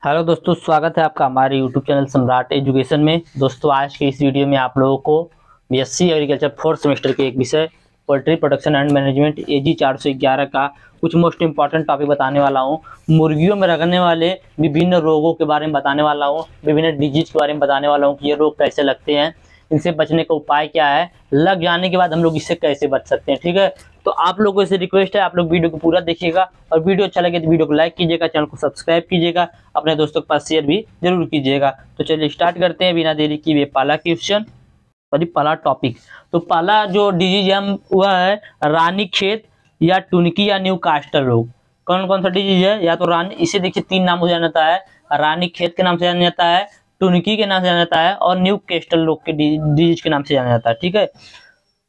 Hello दोस्तों, स्वागत है आपका हमारे यूट्यूब चैनल सम्राट एजुकेशन में। दोस्तों, आज के इस वीडियो में आप लोगों को बीएससी एग्रीकल्चर फोर्थ सेमेस्टर के एक विषय पोल्ट्री प्रोडक्शन एंड मैनेजमेंट एजी 411 का कुछ मोस्ट इंपॉर्टेंट टॉपिक बताने वाला हूं। मुर्गियों में लगने वाले विभिन्न रोगों के बारे में बताने वाला हूं, विभिन्न डिजीज के बारे में बताने वाला हूं कि ये रोग कैसे लगते हैं, इनसे बचने का उपाय क्या है, लग जाने के बाद हम लोग इससे कैसे बच सकते हैं। ठीक है, तो आप लोगों से रिक्वेस्ट है, आप लोग वीडियो को पूरा देखिएगा और वीडियो अच्छा लगे तो वीडियो को लाइक कीजिएगा, चैनल को सब्सक्राइब कीजिएगा, अपने दोस्तों के पास शेयर भी जरूर कीजिएगा। तो चलिए स्टार्ट करते हैं बिना देरी की। पहला क्वेश्चन सॉरी पहला टॉपिक, तो पहला जो डिजीज हम हुआ है रानीखेत या टुनकी या न्यू कास्टर रोग। कौन कौन सा डिजीज है? या तो रानी, इसे देखिए तीन नामों से जाना जाता है, रानीखेत के नाम से जाना जाता है, टुनकी के नाम से जाना जाता है और न्यू कास्टर रोग के डिजीज के नाम से जाना जाता है। ठीक है,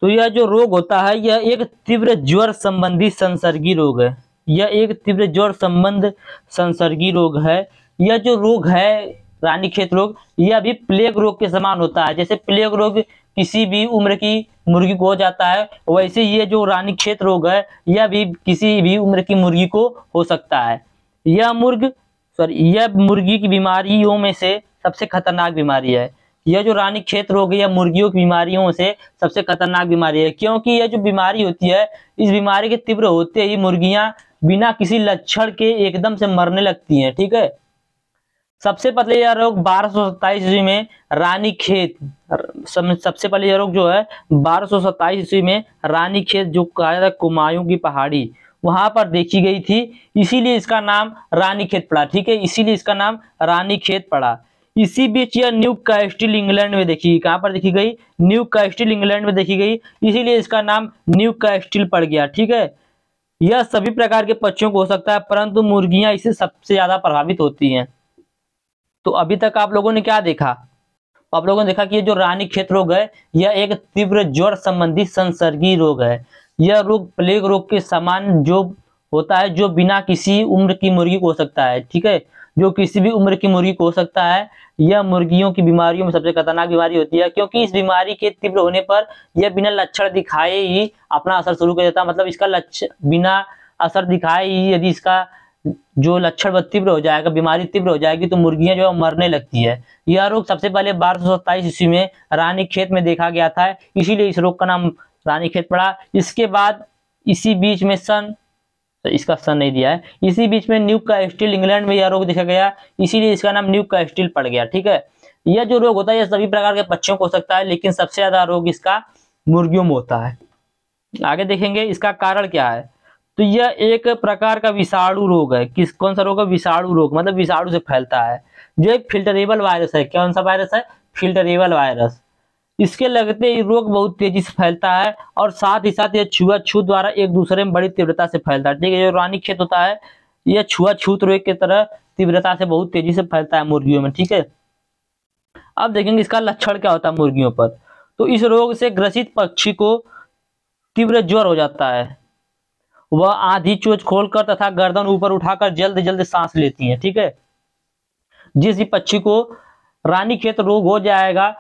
तो यह जो रोग होता है यह एक तीव्र ज्वर संबंधी संसर्गी रोग है। यह एक तीव्र ज्वर संबंध संसर्गी रोग है। यह जो रोग है रानीखेत रोग, यह भी प्लेग रोग के समान होता है। जैसे प्लेग रोग किसी भी उम्र की मुर्गी को हो जाता है, वैसे ये जो रानीखेत रोग है यह भी किसी भी उम्र की मुर्गी को हो सकता है। यह मुर्गी की बीमारियों में से सबसे खतरनाक बीमारी है। यह जो रानीखेत रोग है यह मुर्गियों की बीमारियों से सबसे खतरनाक बीमारी है, क्योंकि यह जो बीमारी होती है, इस बीमारी के तीव्र होते ही मुर्गियां बिना किसी लक्षण के एकदम से मरने लगती हैं। ठीक है, सबसे पहले यह रोग 1227 ईस्वी में रानीखेत, सबसे पहले यह रोग जो है 1227 ईस्वी में रानीखेत, जो कहा जाता है कुमायूं की पहाड़ी, वहां पर देखी गई थी, इसीलिए इसका नाम रानीखेत पड़ा। ठीक है, इसीलिए इसका नाम रानीखेत पड़ा। इसी बीच यह न्यू कास्टिल इंग्लैंड में देखी गई। कहां पर देखी गई? न्यू कास्टिल इंग्लैंड में देखी गई, इसीलिए इसका नाम न्यू कास्टिल पड़ गया। ठीक है, यह सभी प्रकार के पक्षियों को हो सकता है, परंतु मुर्गियां इससे सबसे ज्यादा प्रभावित होती हैं। तो अभी तक आप लोगों ने क्या देखा? आप लोगों ने देखा कि ये जो रानीखेत रोग है यह एक तीव्र ज्वर संबंधी संसर्गी रोग है। यह रोग प्लेग रोग के समान जो होता है, जो बिना किसी उम्र की मुर्गी को हो सकता है। ठीक है, जो किसी भी उम्र की मुर्गी को हो सकता है। यह मुर्गियों की बीमारियों में सबसे खतरनाक बीमारी होती है, क्योंकि इस बीमारी के तीव्र होने पर यह बिना लक्षण दिखाए ही अपना असर शुरू कर देता है। मतलब इसका लक्षण बिना असर दिखाए ही यदि इसका जो लक्षण तीव्र हो जाएगा, बीमारी तीव्र हो जाएगी, तो मुर्गियां जो है मरने लगती है। यह रोग सबसे पहले 1227 ईस्वी में रानीखेत में देखा गया था, इसीलिए इस रोग का नाम रानीखेत पड़ा। इसके बाद इसी बीच में इसका सन नहीं दिया है, इसी बीच में न्यू कास्टिल इंग्लैंड में यह रोग देखा गया, इसीलिए इसका नाम न्यू कास्टिल पड़ गया। ठीक है, यह जो रोग होता है यह सभी प्रकार के पक्षियों को हो सकता है, लेकिन सबसे ज्यादा रोग इसका मुर्गियों में होता है। आगे देखेंगे इसका कारण क्या है। तो यह एक प्रकार का विषाणु रोग है। कौन सा रोग है? विषाणु रोग, मतलब विषाणु से फैलता है, जो एक फिल्टरेबल वायरस है। कौन सा वायरस है? Filterable virus. इसके लगते ही रोग बहुत तेजी से फैलता है और साथ ही साथ यह छुआछूत द्वारा एक दूसरे में बड़ी तीव्रता से फैलता है। ठीक है, जो रानीखेत होता है यह छुआछूत रोग की तरह तीव्रता से बहुत तेजी से फैलता है मुर्गियों में। ठीक है, अब देखेंगे इसका लक्षण क्या होता है मुर्गियों पर। तो इस रोग से ग्रसित पक्षी को तीव्र ज्वर हो जाता है, वह आधी चोंच खोलकर तथा गर्दन ऊपर उठाकर जल्द जल्द सांस लेती हैं। ठीक है, जिस भी पक्षी को रानीखेत रोग हो जाएगा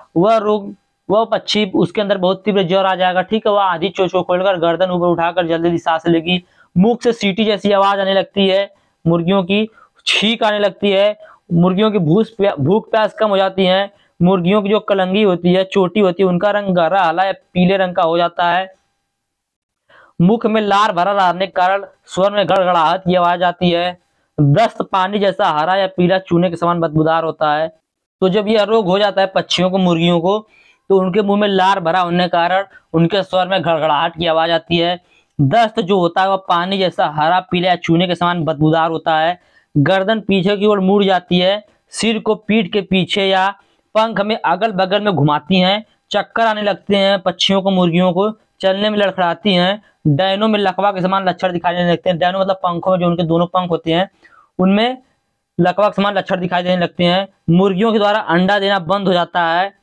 वह पक्षी, उसके अंदर बहुत तीव्र ज्वर आ जाएगा। ठीक है, वह आधी चोंच को खोलकर गर्दन ऊपर उठाकर जल्द जल्दी सांस लेगी, मुख से सीटी जैसी आवाज आने लगती है, मुर्गियों की छींक आने लगती है, मुर्गियों की भूख प्यास कम हो जाती है, मुर्गियों की जो कलंगी होती है, चोटी होती है, उनका रंग गहरा हला या पीले रंग का हो जाता है, मुख में लार भरा रहने के कारण स्वर में गड़गड़ाहट की आवाज आती है, दस्त पानी जैसा हरा या पीला चूने के समान बदबूदार होता है। तो जब यह रोग हो जाता है पक्षियों को, मुर्गियों को, तो उनके मुंह में लार भरा होने के कारण उनके स्वर में गड़गड़ाहट की आवाज आती है। दस्त जो होता है वह पानी जैसा हरा पीला या चूने के समान बदबूदार होता है। गर्दन पीछे की ओर मुड़ जाती है, सिर को पीठ के पीछे या पंख में अगल बगल में घुमाती हैं, चक्कर आने लगते हैं पक्षियों को, मुर्गियों को, चलने में लड़खड़ाती हैं, डैनों में लकवा के समान लक्षण दिखाई देने लगते हैं। डैनो मतलब पंखों में जो उनके दोनों पंख होते हैं उनमें लकवा के समान लक्षण दिखाई देने लगते हैं। मुर्गियों के द्वारा अंडा देना बंद हो जाता है।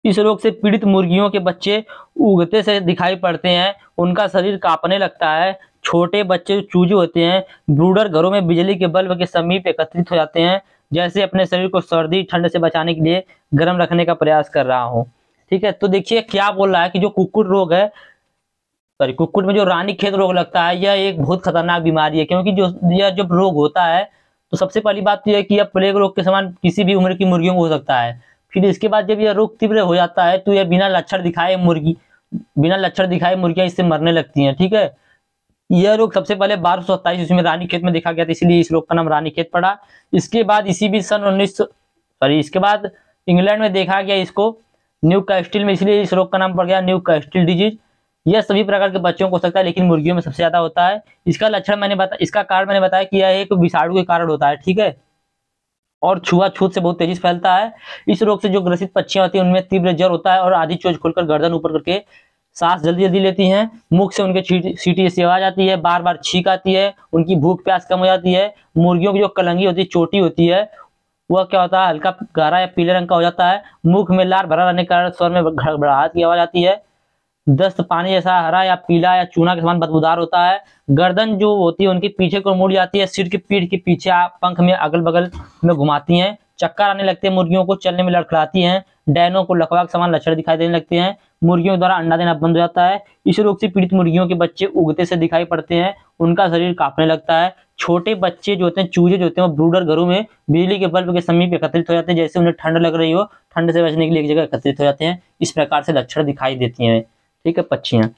इस रोग से पीड़ित मुर्गियों के बच्चे उगते से दिखाई पड़ते हैं, उनका शरीर कांपने लगता है। छोटे बच्चे जो चूजे होते हैं ब्रूडर घरों में बिजली के बल्ब के समीप एकत्रित हो जाते हैं, जैसे अपने शरीर को सर्दी ठंड से बचाने के लिए गर्म रखने का प्रयास कर रहा हूं। ठीक है, तो देखिए क्या बोल रहा है कि जो कुक्कुट रोग है, सॉरी कुक्कुट में जो रानीखेत रोग लगता है, यह एक बहुत खतरनाक बीमारी है, क्योंकि जो यह जब रोग होता है तो सबसे पहली बात तो यह है कि यह प्लेग रोग के समान किसी भी उम्र की मुर्गियों को हो सकता है। फिर इसके बाद जब यह रोग तीव्र हो जाता है तो यह बिना लक्षण दिखाए मुर्गियां इससे मरने लगती हैं। ठीक है, यह रोग सबसे पहले 1227 ईस्वी में रानीखेत में देखा गया था, इसलिए इस रोग का नाम रानीखेत पड़ा। इसके बाद इसी भी सन 19 इसके बाद इंग्लैंड में देखा गया इसको न्यू कैस्टिल में, इसलिए इस रोग का नाम पड़ गया न्यू कैस्टिल डिजीज। यह सभी प्रकार के बच्चों को हो सकता है, लेकिन मुर्गियों में सबसे ज्यादा होता है। इसका कारण मैंने बताया कि यह एक विषाणु के कारण होता है। ठीक है, और छुआछूत से बहुत तेजी से फैलता है। इस रोग से जो ग्रसित पक्षियां होती हैं उनमें तीव्र ज्वर होता है और आधी चोंच खोलकर गर्दन ऊपर करके सांस जल्दी जल्दी लेती हैं। मुख से उनके सीटी सी आवाज आती है, बार बार छींक आती है, उनकी भूख प्यास कम हो जाती है। मुर्गियों की जो कलंगी होती है, चोटी होती है, वह क्या होता है, हल्का गहरा या पीले रंग का हो जाता है। मुख में लार भरा रहने के कारण स्वर में घबराहट की आवाज आती है। दस्त पानी जैसा हरा या पीला या चूना के समान बदबूदार होता है। गर्दन जो होती है उनके पीछे को मुड़ जाती है, सिर की पीठ के पीछे पंख में अगल बगल में घुमाती हैं। चक्कर आने लगते हैं, मुर्गियों को चलने में लड़खड़ाती हैं। डैनों को लकवा के समान लक्षण दिखाई देने लगते हैं। मुर्गियों द्वारा अंडा देना बंद हो जाता है। इस रोग से पीड़ित मुर्गियों के बच्चे उगते से दिखाई पड़ते हैं, उनका शरीर कांपने लगता है। छोटे बच्चे जो होते हैं, चूजे जो होते हैं, वो ब्रूडर घरों में बिजली के बल्ब के समीप एकत्रित हो जाते हैं, जैसे उन्हें ठंड लग रही हो, ठंड से बचने के लिए एक जगह एकत्रित हो जाते हैं। इस प्रकार से लक्षण दिखाई देती हैं। ठीक है, पक्षियां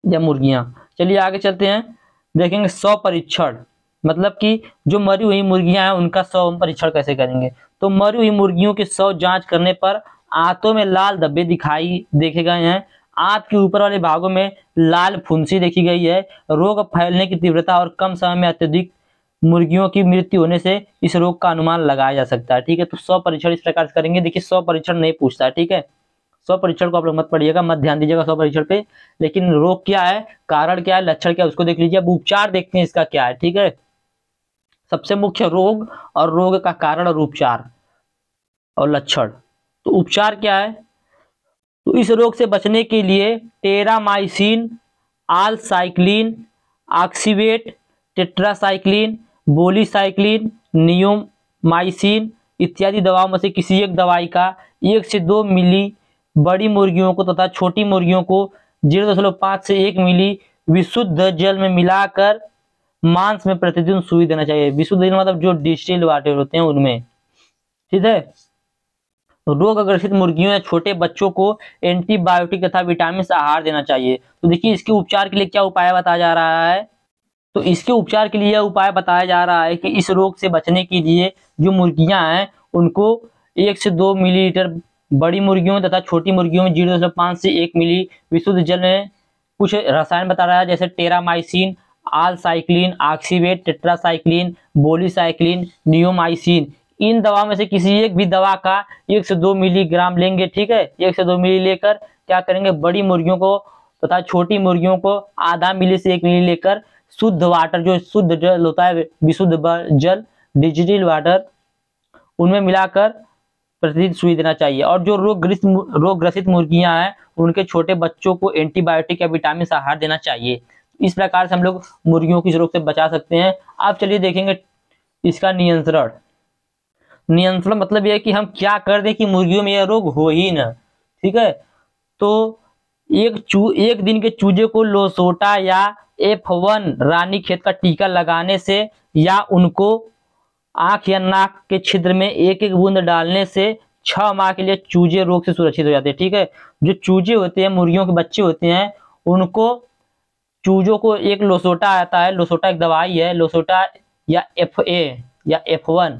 या मुर्गियां। चलिए आगे चलते हैं, देखेंगे 100 परीक्षण, मतलब कि जो मरी हुई मुर्गियां हैं उनका 100 परीक्षण कैसे करेंगे। तो मरी हुई मुर्गियों की 100 जांच करने पर आंतों में लाल धब्बे देखे गए हैं। आंत के ऊपर वाले भागों में लाल फुंसी देखी गई है। रोग फैलने की तीव्रता और कम समय में अत्यधिक मुर्गियों की मृत्यु होने से इस रोग का अनुमान लगाया जा सकता है। ठीक है, तो 100 परीक्षण इस प्रकार से करेंगे। देखिए 100 परीक्षण नहीं पूछता है, ठीक है, 100 परीक्षण को आप लोग मत पढ़िएगा, मत ध्यान दीजिएगा 100 परीक्षण पे। लेकिन रोग क्या है, कारण क्या है, लक्षण क्या है, उसको देख लीजिए। अब उपचार देखते हैं इसका क्या है। ठीक है, सबसे मुख्य रोग और रोग का कारण और उपचार और लक्षण। तो उपचार क्या है, तो इस रोग से बचने के लिए टेरामाइसिन, आलसाइक्लिन, ऑक्सीवेट, टेट्रासाइक्लिन, बोलीसाइक्लिन, नियोमाइसिन इत्यादि दवाओं में से किसी एक दवाई का 1 से 2 मिली बड़ी मुर्गियों को तथा छोटी मुर्गियों को 0.5 से 1 मिली विशुद्ध जल में मिलाकर मांस में प्रतिदिन सुई देना चाहिए। विशुद्ध जल मतलब जो डिस्टिल्ड वाटर होते हैं उनमें। ठीक है, रोग ग्रसित मुर्गियों या छोटे बच्चों को एंटीबायोटिक तथा विटामिन से आहार देना चाहिए। तो देखिए इसके उपचार के लिए क्या उपाय बताया जा रहा है, तो इसके उपचार के लिए यह उपाय बताया जा रहा है कि इस रोग से बचने के लिए जो मुर्गियां हैं उनको 1 से 2 मिलीलीटर बड़ी मुर्गियों तथा छोटी मुर्गियों में 0.5 से 1 मिली विशुद्ध जल में कुछ रसायन बता रहा है, जैसे टेरामाइसिन, आलसाइक्लिन, ऑक्सीवेट, टेट्रासाइक्लिन, बोलीसाइक्लिन, नियोमाइसिन। इन दवाओं में से किसी एक भी दवा का 1 से 2 मिलीग्राम लेंगे। ठीक है, 1 से 2 मिली लेकर क्या करेंगे, बड़ी मुर्गियों को तथा छोटी मुर्गियों को आधा मिली से 1 मिली लेकर शुद्ध वाटर, जो शुद्ध जल होता है, विशुद्ध जल, डिस्टिल्ड वाटर, उनमें मिलाकर प्रतिदिन सुई देना चाहिए। और जो रोग ग्रसित मुर्गियां हैं उनके छोटे बच्चों को एंटीबायोटिक या विटामिन से आहार देना चाहिए। इस प्रकार से हम लोग मुर्गियों की इस रोग से बचा सकते हैं। अब चलिए देखेंगे इसका नियंत्रण। नियंत्रण मतलब यह है कि हम क्या कर दें कि मुर्गियों में यह रोग हो ही ना। ठीक है, तो एक दिन के चूजे को लोसोटा या F1 रानीखेत का टीका लगाने से या उनको आंख या नाक के छिद्र में 1-1 बूंद डालने से 6 माह के लिए चूजे रोग से सुरक्षित हो जाते हैं। ठीक है, जो चूजे होते हैं, मुर्गियों के बच्चे होते हैं, उनको चूजों को एक लोसोटा आता है, लोसोटा एक दवाई है, लोसोटा या FA या F1,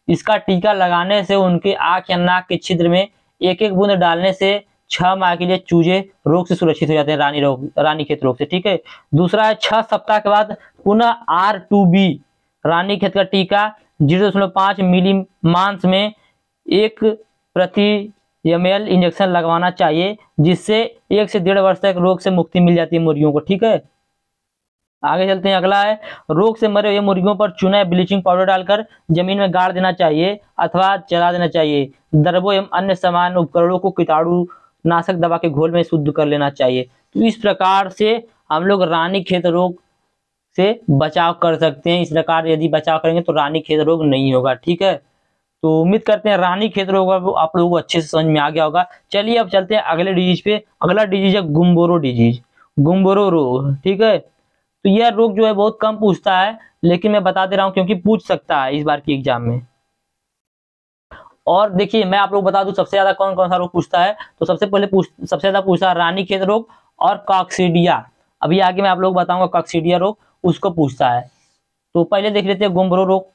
इसका टीका लगाने से उनके आंख या नाक के छिद्र में 1-1 बूंद डालने से 6 माह के लिए चूजे रोग से सुरक्षित हो जाते हैं, रानीखेत रोग से। ठीक है, दूसरा है 6 सप्ताह के बाद पुनः R2B रानीखेत का टीका 0.5 मिली मांस में 1 प्रति ml इंजेक्शन लगवाना चाहिए, जिससे 1 से 1.5 वर्ष तक रोग से मुक्ति मिल जाती है मुर्गियों को। ठीक है, आगे चलते हैं। अगला है रोग से मरे हुए मुर्गियों पर चूना या ब्लीचिंग पाउडर डालकर जमीन में गाड़ देना चाहिए अथवा जला देना चाहिए। दरबों एवं अन्य सामान्य उपकरणों को कीटाणु नाशक दवा के घोल में शुद्ध कर लेना चाहिए। तो इस प्रकार से हम लोग रानीखेत रोग से बचाव कर सकते हैं। इस प्रकार यदि बचाव करेंगे तो रानीखेत रोग नहीं होगा। ठीक है, तो उम्मीद करते हैं रानीखेत रोग आप लोगों को अच्छे से समझ में आ गया होगा। चलिए अब चलते हैं अगले डिजीज पे। अगला डिजीज है गुम्बोरो डिजीज, गुम्बोरो रोग। ठीक है, तो यह रोग जो है बहुत कम पूछता है, लेकिन मैं बता दे रहा हूँ क्योंकि पूछ सकता है इस बार की एग्जाम में। और देखिए मैं आप लोग बता दूं सबसे ज्यादा कौन कौन सा रोग पूछता है। तो सबसे ज्यादा पूछता है रानीखेत रोग और कॉक्सीडिया। अभी आगे मैं आप लोग बताऊंगा कॉक्सीडिया रोग उसको पूछता है। तो पहले देख लेते हैं गुम्बरो रोग।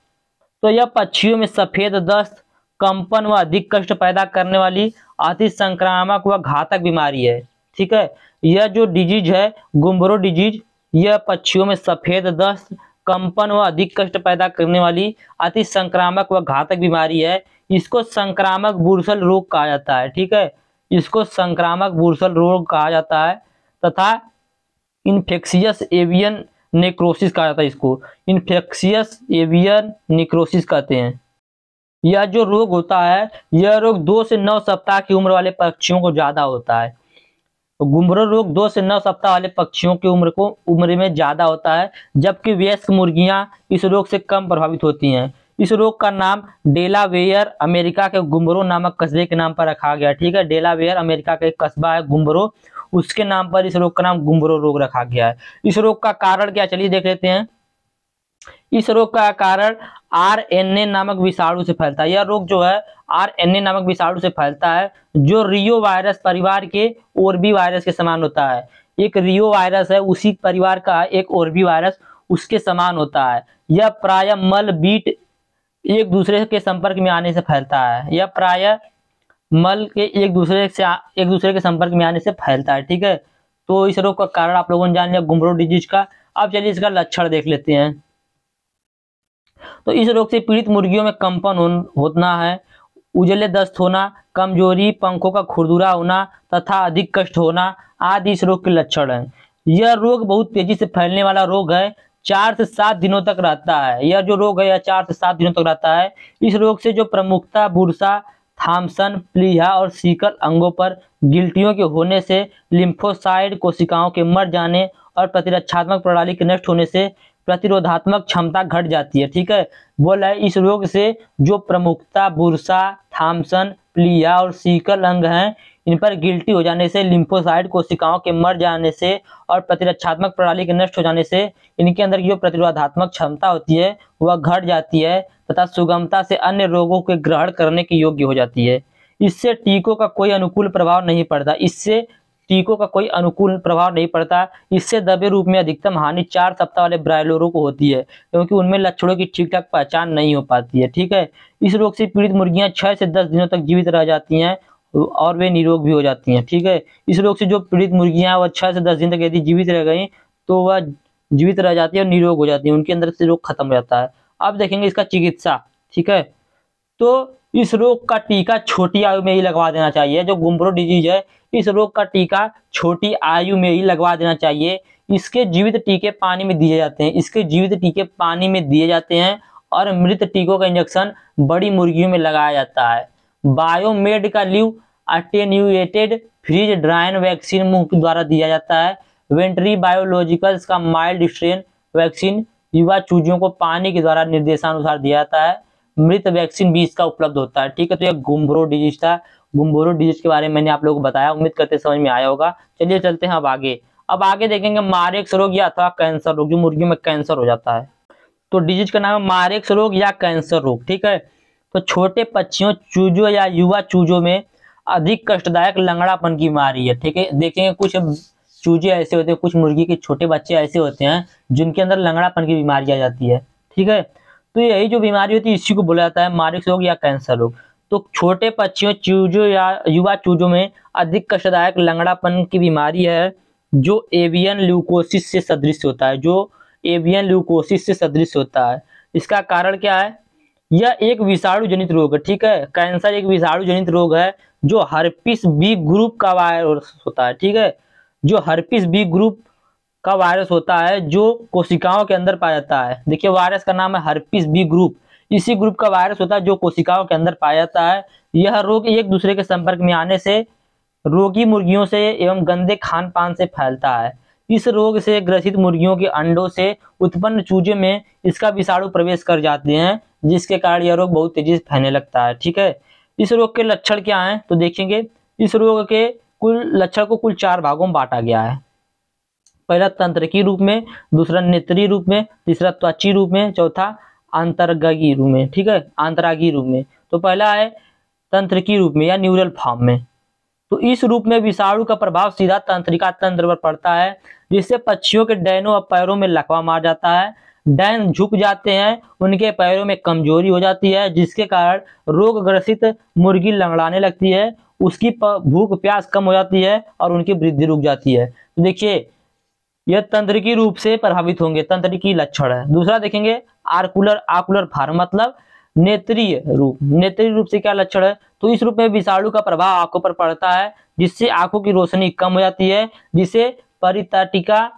तो यह पक्षियों में सफेद दस्त, कंपन व अधिक कष्ट पैदा करने वाली अति संक्रामक व घातक बीमारी है। ठीक है, यह जो डिजीज है गुम्बरो डिजीज, यह पक्षियों में सफेद दस्त, कंपन व अधिक कष्ट पैदा करने वाली अति संक्रामक व घातक बीमारी है। इसको संक्रामक बुरसल रोग कहा जाता है। ठीक है, इसको संक्रामक बुरसल रोग कहा जाता है तथा इन्फेक्शियस एवियन नेक्रोसिस कहा जाता है। इसको इन्फेक्शियस एवियन नेक्रोसिस कहते हैं। यह जो रोग होता है, यह रोग 2 से 9 सप्ताह की उम्र वाले पक्षियों को ज्यादा होता है। तो गुम्बरो रोग 2 से 9 सप्ताह वाले पक्षियों की उम्र में ज्यादा होता है, जबकि वयस्क मुर्गियां इस रोग से कम प्रभावित होती हैं। इस रोग का नाम डेलावेयर अमेरिका के गुम्बरो नामक कस्बे के नाम पर रखा गया। ठीक है, डेलावेयर अमेरिका का एक कस्बा है गुम्बरो, उसके नाम पर इस रोग का नाम गुम्बरो रोग रखा गया है। इस रोग का कारण क्या, चलिए देख लेते हैं। इस रोग का कारण आरएनए नामक विषाणु से फैलता है। यह रोग जो है आरएनए नामक विषाणु से फैलता है, जो रियो वायरस परिवार के ओरबी वायरस के समान होता है। एक रियो वायरस है, उसी परिवार का एक ओरबी वायरस उसके समान होता है। यह प्राय मल बीट एक दूसरे के संपर्क में आने से फैलता है। यह प्राय मल के एक दूसरे के संपर्क में आने से फैलता है। ठीक है, तो इस रोग का कारण आप लोगों ने जान लिया गुम्बरो डिजीज का। अब चलिए इसका लक्षण देख लेते हैं। तो इस रोग से पीड़ित मुर्गियों में कंपन होना है, उजले दस्त होना, कमजोरी, पंखों का खुरदुरा होना तथा अधिक कष्ट होना आदि इस रोग के लक्षण हैं। यह रोग बहुत तेजी से फैलने वाला रोग है, 4 से 7 दिनों तक रहता है। यह जो रोग है यह 4 से 7 दिनों तक रहता है। इस रोग से जो प्रमुखता बुरसा, थॉम्सन, प्लीहा और सीकल अंगों पर गिल्टियों के होने से, लिम्फोसाइड कोशिकाओं के मर जाने और प्रतिरक्षात्मक प्रणाली के नष्ट होने से प्रतिरोधात्मक क्षमता घट जाती है। ठीक है, बोला है इस रोग से जो प्रमुखता बुरसा, थॉम्सन, प्लीहा और सीकल अंग हैं, इन पर गिल्टी हो जाने से, लिम्फोसाइड कोशिकाओं के मर जाने से और प्रतिरक्षात्मक प्रणाली के नष्ट हो जाने से इनके अंदर की जो प्रतिरोधात्मक क्षमता होती है वह घट जाती है तथा सुगमता से अन्य रोगों के ग्रहण करने के योग्य हो जाती है। इससे टीकों का कोई अनुकूल प्रभाव नहीं पड़ता। इससे दबे रूप में अधिकतम हानि 4 सप्ताह वाले ब्रायलरों को होती है, क्योंकि उनमें लक्षणों की ठीक ठाक पहचान नहीं हो पाती है। ठीक है, इस रोग से पीड़ित मुर्गियां 6 से 10 दिनों तक जीवित रह जाती हैं और वे निरोग भी हो जाती हैं। ठीक है, इस रोग से जो पीड़ित मुर्गियां वह 6 से 10 दिन तक यदि जीवित रह गई तो वह जीवित रह जाती है और निरोग हो जाती है, उनके अंदर से रोग खत्म हो जाता है। अब देखेंगे इसका चिकित्सा। ठीक है, तो इस रोग का टीका छोटी आयु में ही लगवा देना चाहिए। जो गुम्बरो डिजीज है इस रोग का टीका छोटी आयु में ही लगवा देना चाहिए। इसके जीवित टीके पानी में दिए जाते हैं और मृत टीकों का इंजेक्शन बड़ी मुर्गियों में लगाया जाता है। बायोमेड का लीव अटेन्यूएटेड फ्रीज ड्राइन वैक्सीन मुंह के द्वारा दिया जाता है। वेंट्री बायोलॉजिकल्स का माइल्ड स्ट्रेन वैक्सीन युवा चूजों को पानी के द्वारा निर्देशानुसार दिया जाता है। मृत वैक्सीन भी इसका उपलब्ध होता है। ठीक है, तो यह गुम्बरो डिजीज था। गुम्बरो डिजीज के बारे में मैंने आप लोगों को बताया, उम्मीद करते समझ में आया होगा। चलिए चलते हैं अब आगे देखेंगे मारेक्स रोग या अथवा कैंसर रोग, जो मुर्गियों में कैंसर हो जाता है। तो डिजीज का नाम है मारेक्स रोग या कैंसर रोग। ठीक है, तो छोटे पक्षियों, चूजों या युवा चूजों में अधिक कष्टदायक लंगड़ापन की बीमारी है। ठीक है, देखेंगे कुछ चूजे ऐसे होते हैं, कुछ मुर्गी के छोटे बच्चे ऐसे होते हैं जिनके अंदर लंगड़ापन की बीमारी आ जाती है। ठीक है, तो यही जो बीमारी होती है इसी को बोला जाता है मारेक्स रोग या कैंसर रोग। तो छोटे पक्षियों, चूजों या युवा चूजों में अधिक कष्टदायक लंगड़ापन की बीमारी है जो एवियन ल्यूकोसिस से सदृश होता है। इसका कारण क्या है? यह एक विषाणु जनित रोग है। ठीक है, कैंसर एक विषाणु जनित रोग है जो हर्पिस बी ग्रुप का वायरस होता है। ठीक है, जो हर्पिस बी ग्रुप का वायरस होता है जो कोशिकाओं के अंदर पाया जाता है। देखिए वायरस का नाम है हर्पिस बी ग्रुप, इसी ग्रुप का वायरस होता है जो कोशिकाओं के अंदर पाया जाता है। यह रोग एक दूसरे के संपर्क में आने से, रोगी मुर्गियों से एवं गंदे खान पान से फैलता है। इस रोग से ग्रसित मुर्गियों के अंडों से उत्पन्न चूजे में इसका विषाणु प्रवेश कर जाते हैं, जिसके कारण यह रोग बहुत तेजी से फैलने लगता है। ठीक है, इस रोग के लक्षण क्या हैं तो देखेंगे। इस रोग के कुल लक्षण को कुल 4 भागों में बांटा गया है। पहला तंत्रिकी रूप में, दूसरा नेत्री रूप में, तीसरा त्वची रूप में, चौथा आंतरंगी रूप में, ठीक है, आंतरागी रूप में। तो पहला है तंत्रिकी रूप में या न्यूरल फॉर्म में। तो इस रूप में विषाणु का प्रभाव सीधा तंत्रिका तंत्र पर पड़ता है, जिससे पक्षियों के डैनों और पैरों में लकवा मार जाता है। डैन झुक जाते हैं, उनके पैरों में कमजोरी हो जाती है, जिसके कारण रोग ग्रसित मुर्गी लंगड़ाने लगती है, उसकी भूख प्यास कम हो जाती है और उनकी वृद्धि रुक जाती है। तो देखिए यह तंत्रिकी रूप से प्रभावित होंगे, तंत्रिकी लक्षण है। दूसरा देखेंगे आकुलर फार्म, मतलब नेत्रीय रूप। नेत्रीय रूप से क्या लक्षण है? तो इस रूप में विषाणु का प्रभाव आंखों पर पड़ता है, जिससे आंखों की रोशनी कम हो जाती है, जिससे परितटिका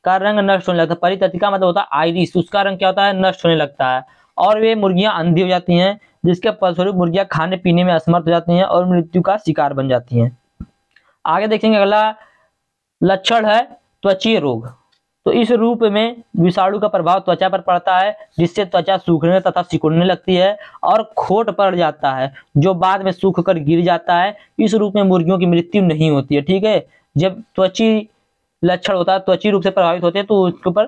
का रंग नष्ट होने लगता है। परितटिका मतलब होता है आइरिस, उसका रंग क्या होता है? नष्ट होने लगता है, और वे मुर्गियां अंधी हो जाती हैं, जिसके फलस्वरूप मुर्गियां खाने पीने में असमर्थ हो जाती हैं और मृत्यु का शिकार बन जाती हैं। आगे देखेंगे, अगला लक्षण है त्वचीय रोग। तो इस रूप में विषाणु का प्रभाव त्वचा पर पड़ता है, जिससे त्वचा सूखने तथा सिकुड़ने लगती है और खोट पड़ जाता है, जो बाद में सूख कर गिर जाता है। इस रूप में मुर्गियों की मृत्यु नहीं होती है, ठीक है। जब त्वची लक्षण होता है, त्वची रूप से प्रभावित होते हैं, तो उसके ऊपर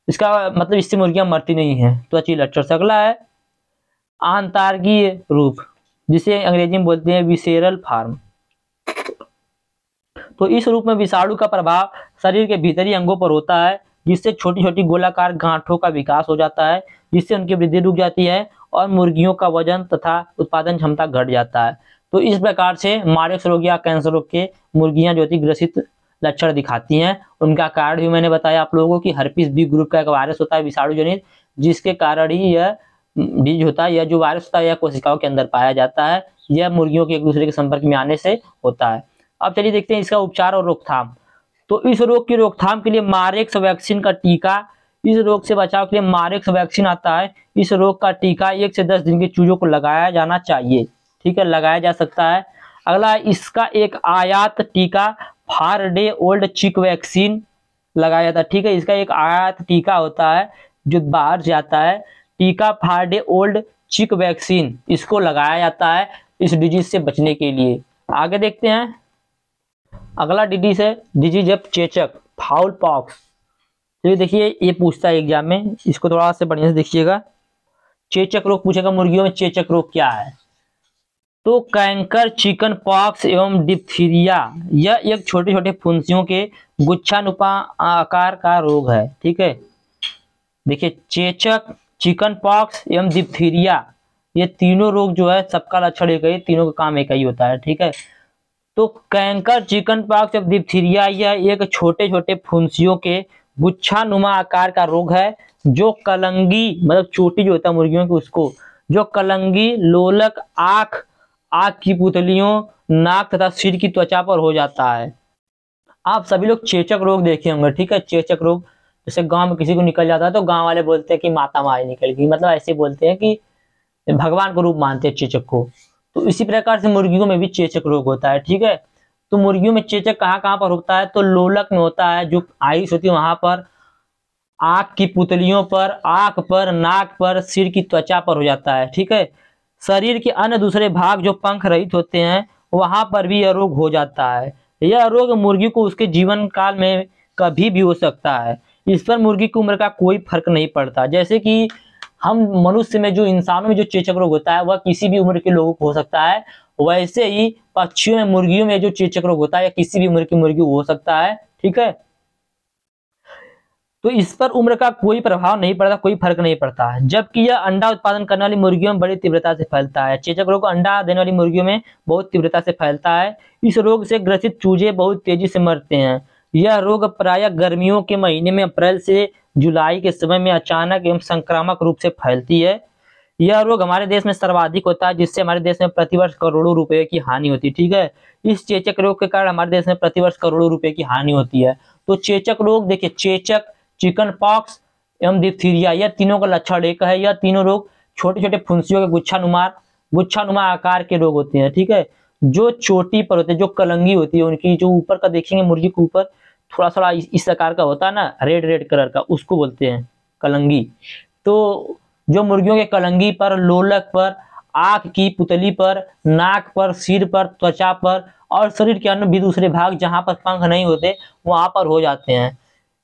इसका मतलब इससे मुर्गियां मरती नहीं है, त्वची लक्षण से। अगला है आंतरांगीय रूप, जिसे अंग्रेजी में बोलते हैं विसेरल फॉर्म। तो इस रूप में विषाणु का प्रभाव शरीर के भीतरी अंगों पर होता है, जिससे छोटी छोटी गोलाकार गांठों का विकास हो जाता है, जिससे उनकी वृद्धि रुक जाती है और मुर्गियों का वजन तथा उत्पादन क्षमता घट जाता है। तो इस प्रकार से मारेक्स रोग या कैंसर रोग के मुर्गियां जो ग्रसित लक्षण दिखाती हैं। उनका कारण भी मैंने बताया आप लोगों को कि हर्पिस बी ग्रुप का एक वायरस होता है विषाणु जनित, जिसके कारण ही यह डिजीज होता है। यह जो वायरस होता है यह कोशिकाओं के अंदर पाया जाता है, यह मुर्गियों के एक दूसरे के संपर्क में आने से होता है। अब चलिए देखते हैं इसका उपचार और रोकथाम। तो इस रोग की रोकथाम के लिए मारेक्स वैक्सीन का टीका, इस रोग से बचाव के लिए मारेक्स वैक्सीन आता है। इस रोग का टीका 1 से 10 दिन के चूजों को लगाया जाना चाहिए, ठीक है, लगाया जा सकता है। अगला इसका एक आयात टीका 4 डे ओल्ड चिक वैक्सीन लगाया जाता है, ठीक है। इसका एक आयात टीका होता है जो बाहर से आता है, टीका 4 डे ओल्ड चिक वैक्सीन, इसको लगाया जाता है इस डिजीज से बचने के लिए। आगे देखते हैं, अगला डिजीज है डिजीज ऑफ चेचक, फाउल पॉक्स। तो देखिए ये पूछता है एग्जाम में, इसको थोड़ा सा बढ़िया से देखिएगा। चेचक रोग पूछेगा, मुर्गियों में चेचक रोग क्या है? तो कैंकर, चिकन पॉक्स एवं डिप्थीरिया, यह एक छोटे छोटे फुंसियों के गुच्छानुपा आकार का रोग है, ठीक है। देखिए चेचक, चिकन पॉक्स एवं डिप्थीरिया, ये तीनों रोग जो है सबका लक्षण एक ही, तीनों का काम एक ही होता है, ठीक है। तो कैंकर, चिकन पॉक्स एवं डिप्थीरिया यह एक छोटे छोटे फुंसियों के गुच्छानुमा आकार का रोग है, जो कलंगी मतलब चोटी जो होता है मुर्गियों की उसको, जो कलंगी, लोलक, आंख की पुतलियों, नाक तथा सिर की त्वचा पर हो जाता है। आप सभी लोग चेचक रोग देखे होंगे, ठीक है। चेचक रोग जैसे गांव में किसी को निकल जाता है तो गांव वाले बोलते हैं कि माता माई निकल गई, मतलब ऐसे बोलते हैं कि भगवान को रूप मानते हैं चेचक को। तो इसी प्रकार से मुर्गियों में भी चेचक रोग होता है, ठीक है। तो मुर्गियों में चेचक कहाँ कहाँ पर होता है? तो लोलक में होता है, जो आइस होती है वहां पर, आंख की पुतलियों पर, आंख पर, नाक पर, सिर की त्वचा पर हो जाता है, ठीक है। शरीर के अन्य दूसरे भाग जो पंख रहित होते हैं वहां पर भी यह रोग हो जाता है। यह रोग मुर्गी को उसके जीवन काल में कभी भी हो सकता है, इस पर मुर्गी की उम्र का कोई फर्क नहीं पड़ता। जैसे कि हम मनुष्य में जो इंसानों में जो चेचक रोग होता है वह किसी भी उम्र के लोगों को हो सकता है, वैसे ही पक्षियों में, मुर्गियों में जो चेचक रोग होता है किसी भी उम्र की मुर्गी को हो सकता है, ठीक है। तो इस पर उम्र का कोई प्रभाव नहीं पड़ता, कोई फर्क नहीं पड़ता है। जबकि यह अंडा उत्पादन करने वाली मुर्गियों में बड़ी तीव्रता से फैलता है। चेचक रोग अंडा देने वाली मुर्गियों में बहुत तीव्रता से फैलता है। इस रोग से ग्रसित चूजे बहुत तेजी से मरते हैं। यह रोग प्रायः गर्मियों के महीने में अप्रैल से जुलाई के समय में अचानक एवं संक्रामक रूप से फैलती है। यह रोग हमारे देश में सर्वाधिक होता है, जिससे हमारे देश में प्रतिवर्ष करोड़ों रुपए की हानि होती है, ठीक है। इस चेचक रोग के कारण हमारे देश में प्रतिवर्ष करोड़ों रुपए की हानि होती है। तो चेचक रोग देखिए, चेचक, चिकन पॉक्स एवं डिप्थीरिया, यह तीनों का लक्षण एक है। यह तीनों रोग छोटे छोटे फुंसियों के गुच्छानुमा आकार के रोग होते हैं, ठीक है, जो चोटी पर होते हैं, जो कलंगी होती है उनकी, जो ऊपर का देखेंगे मुर्गी के ऊपर थोड़ा थोड़ा इस आकार का होता है ना, रेड रेड कलर का, उसको बोलते हैं कलंगी। तो जो मुर्गियों के कलंगी पर, लोलक पर, आंख की पुतली पर, नाक पर, सिर पर, त्वचा पर और शरीर के अन्य भी दूसरे भाग जहां पर पंख नहीं होते वहां पर हो जाते हैं।